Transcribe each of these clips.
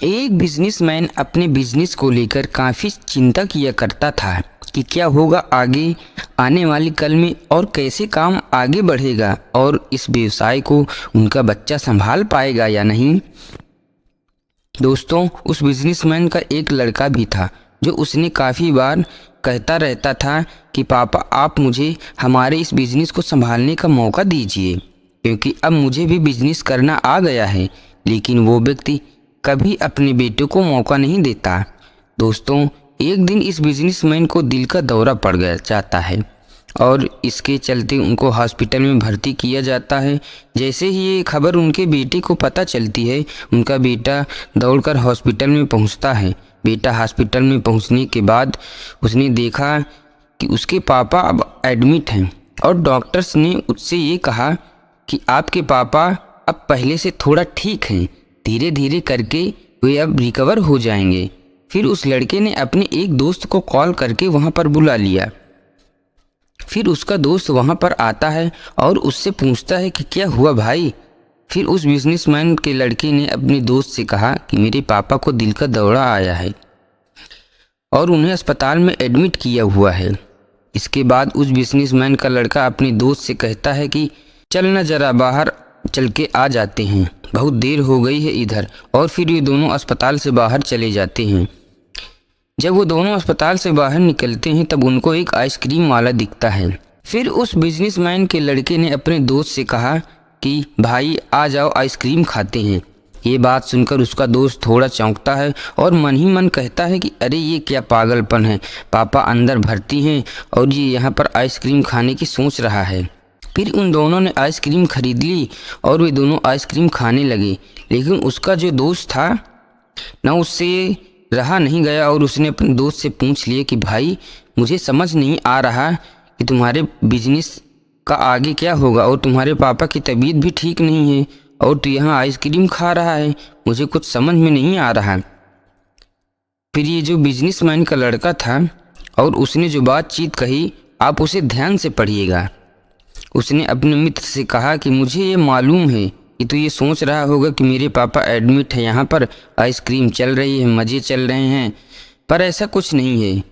एक बिजनेसमैन अपने बिजनेस को लेकर काफ़ी चिंता किया करता था कि क्या होगा आगे आने वाले कल में और कैसे काम आगे बढ़ेगा और इस व्यवसाय को उनका बच्चा संभाल पाएगा या नहीं। दोस्तों, उस बिजनेसमैन का एक लड़का भी था जो उसने काफ़ी बार कहता रहता था कि पापा आप मुझे हमारे इस बिज़नेस को संभालने का मौका दीजिए, क्योंकि अब मुझे भी बिज़नेस करना आ गया है। लेकिन वो व्यक्ति कभी अपने बेटे को मौका नहीं देता। दोस्तों, एक दिन इस बिजनेसमैन को दिल का दौरा पड़ गया जाता है और इसके चलते उनको हॉस्पिटल में भर्ती किया जाता है। जैसे ही ये खबर उनके बेटे को पता चलती है, उनका बेटा दौड़कर हॉस्पिटल में पहुंचता है। बेटा हॉस्पिटल में पहुंचने के बाद उसने देखा कि उसके पापा अब एडमिट हैं और डॉक्टर्स ने उससे ये कहा कि आपके पापा अब पहले से थोड़ा ठीक हैं, धीरे धीरे करके वे अब रिकवर हो जाएंगे। फिर उस लड़के ने अपने एक दोस्त को कॉल करके वहाँ पर बुला लिया। फिर उसका दोस्त वहाँ पर आता है और उससे पूछता है कि क्या हुआ भाई। फिर उस बिजनेसमैन के लड़के ने अपने दोस्त से कहा कि मेरे पापा को दिल का दौरा आया है और उन्हें अस्पताल में एडमिट किया हुआ है। इसके बाद उस बिजनेसमैन का लड़का अपने दोस्त से कहता है कि चल ना जरा बाहर चल के आ जाते हैं, बहुत देर हो गई है इधर। और फिर ये दोनों अस्पताल से बाहर चले जाते हैं। जब वो दोनों अस्पताल से बाहर निकलते हैं तब उनको एक आइसक्रीम वाला दिखता है। फिर उस बिजनेसमैन के लड़के ने अपने दोस्त से कहा कि भाई आ जाओ आइसक्रीम खाते हैं। ये बात सुनकर उसका दोस्त थोड़ा चौंकता है और मन ही मन कहता है कि अरे ये क्या पागलपन है, पापा अंदर भर्ती हैं और ये यहाँ पर आइसक्रीम खाने की सोच रहा है। फिर उन दोनों ने आइसक्रीम खरीद ली और वे दोनों आइसक्रीम खाने लगे। लेकिन उसका जो दोस्त था ना, उससे रहा नहीं गया और उसने अपने दोस्त से पूछ लिया कि भाई मुझे समझ नहीं आ रहा कि तुम्हारे बिजनेस का आगे क्या होगा और तुम्हारे पापा की तबीयत भी ठीक नहीं है और तू यहाँ आइसक्रीम खा रहा है, मुझे कुछ समझ में नहीं आ रहा। फिर ये जो बिजनेसमैन का लड़का था और उसने जो बातचीत कही आप उसे ध्यान से पढ़िएगा। उसने अपने मित्र से कहा कि मुझे ये मालूम है कि तू ये सोच रहा होगा कि मेरे पापा एडमिट है, यहाँ पर आइसक्रीम चल रही है, मज़े चल रहे हैं, पर ऐसा कुछ नहीं है।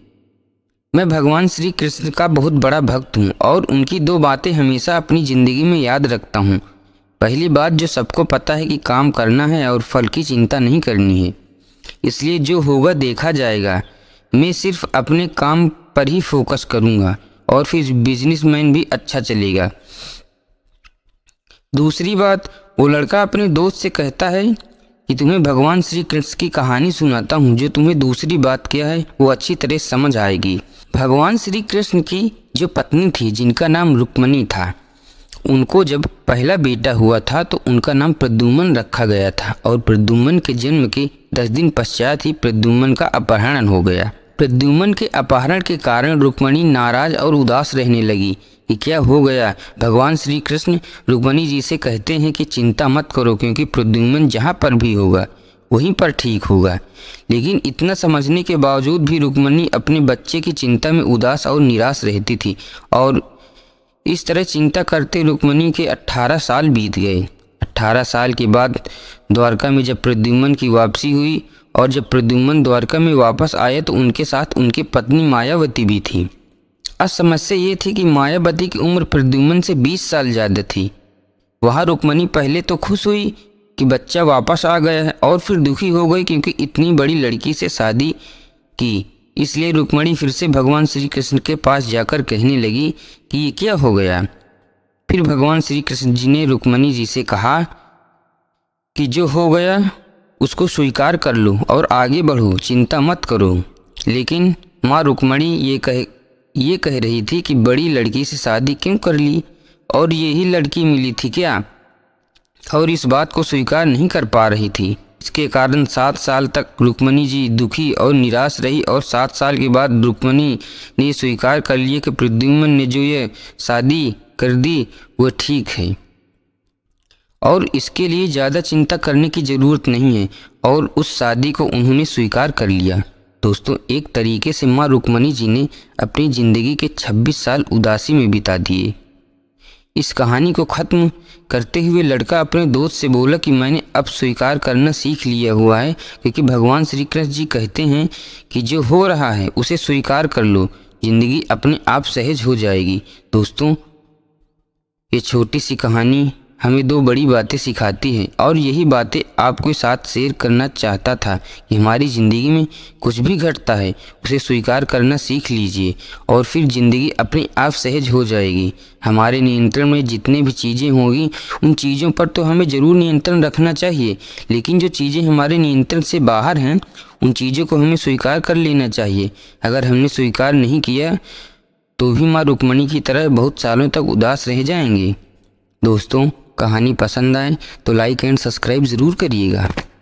मैं भगवान श्री कृष्ण का बहुत बड़ा भक्त हूँ और उनकी दो बातें हमेशा अपनी ज़िंदगी में याद रखता हूँ। पहली बात, जो सबको पता है कि काम करना है और फल की चिंता नहीं करनी है, इसलिए जो होगा देखा जाएगा। मैं सिर्फ अपने काम पर ही फोकस करूँगा और फिर बिजनेसमैन भी अच्छा चलेगा। दूसरी बात, वो लड़का अपने दोस्त से कहता है कि तुम्हें भगवान श्री कृष्ण की कहानी सुनाता हूँ, जो तुम्हें दूसरी बात क्या है वो अच्छी तरह समझ आएगी। भगवान श्री कृष्ण की जो पत्नी थी जिनका नाम रुक्मणी था, उनको जब पहला बेटा हुआ था तो उनका नाम प्रद्युम्न रखा गया था और प्रद्युम्न के जन्म के 10 दिन पश्चात ही प्रद्युम्न का अपहरण हो गया। प्रद्युम्न के अपहरण के कारण रुक्मणी नाराज और उदास रहने लगी कि क्या हो गया। भगवान श्री कृष्ण रुक्मणी जी से कहते हैं कि चिंता मत करो, क्योंकि प्रद्युम्न जहाँ पर भी होगा वहीं पर ठीक होगा। लेकिन इतना समझने के बावजूद भी रुक्मणी अपने बच्चे की चिंता में उदास और निराश रहती थी और इस तरह चिंता करते रुक्मणी के 18 साल बीत गए। 18 साल के बाद द्वारका में जब प्रद्युम्न की वापसी हुई और जब प्रद्युम्न द्वारका में वापस आए तो उनके साथ उनकी पत्नी मायावती भी थी। अब समस्या ये थी कि मायावती की उम्र प्रद्युम्न से 20 साल ज़्यादा थी। वहाँ रुक्मणी पहले तो खुश हुई कि बच्चा वापस आ गया है और फिर दुखी हो गई क्योंकि इतनी बड़ी लड़की से शादी की। इसलिए रुक्मणी फिर से भगवान श्री कृष्ण के पास जाकर कहने लगी कि ये क्या हो गया। फिर भगवान श्री कृष्ण जी ने रुक्मणी जी से कहा कि जो हो गया उसको स्वीकार कर लो और आगे बढ़ो, चिंता मत करो। लेकिन माँ रुक्मणी ये कह रही थी कि बड़ी लड़की से शादी क्यों कर ली और यही लड़की मिली थी क्या, और इस बात को स्वीकार नहीं कर पा रही थी। इसके कारण 7 साल तक रुक्मणी जी दुखी और निराश रही और 7 साल के बाद रुक्मणी ने स्वीकार कर लिया कि प्रद्युम्न ने जो ये शादी कर दी वो ठीक है और इसके लिए ज़्यादा चिंता करने की ज़रूरत नहीं है, और उस शादी को उन्होंने स्वीकार कर लिया। दोस्तों, एक तरीके से माँ रुक्मणी जी ने अपनी ज़िंदगी के 26 साल उदासी में बिता दिए। इस कहानी को ख़त्म करते हुए लड़का अपने दोस्त से बोला कि मैंने अब स्वीकार करना सीख लिया हुआ है, क्योंकि भगवान श्री कृष्ण जी कहते हैं कि जो हो रहा है उसे स्वीकार कर लो, ज़िंदगी अपने आप सहज हो जाएगी। दोस्तों, ये छोटी सी कहानी हमें दो बड़ी बातें सिखाती है और यही बातें आपके साथ शेयर करना चाहता था कि हमारी ज़िंदगी में कुछ भी घटता है उसे स्वीकार करना सीख लीजिए और फिर ज़िंदगी अपने आप सहज हो जाएगी। हमारे नियंत्रण में जितने भी चीज़ें होंगी उन चीज़ों पर तो हमें ज़रूर नियंत्रण रखना चाहिए, लेकिन जो चीज़ें हमारे नियंत्रण से बाहर हैं उन चीज़ों को हमें स्वीकार कर लेना चाहिए। अगर हमने स्वीकार नहीं किया तो भी माँ रुक्मणी की तरह बहुत सालों तक उदास रह जाएंगे। दोस्तों, कहानी पसंद आए तो लाइक एंड सब्सक्राइब ज़रूर करिएगा।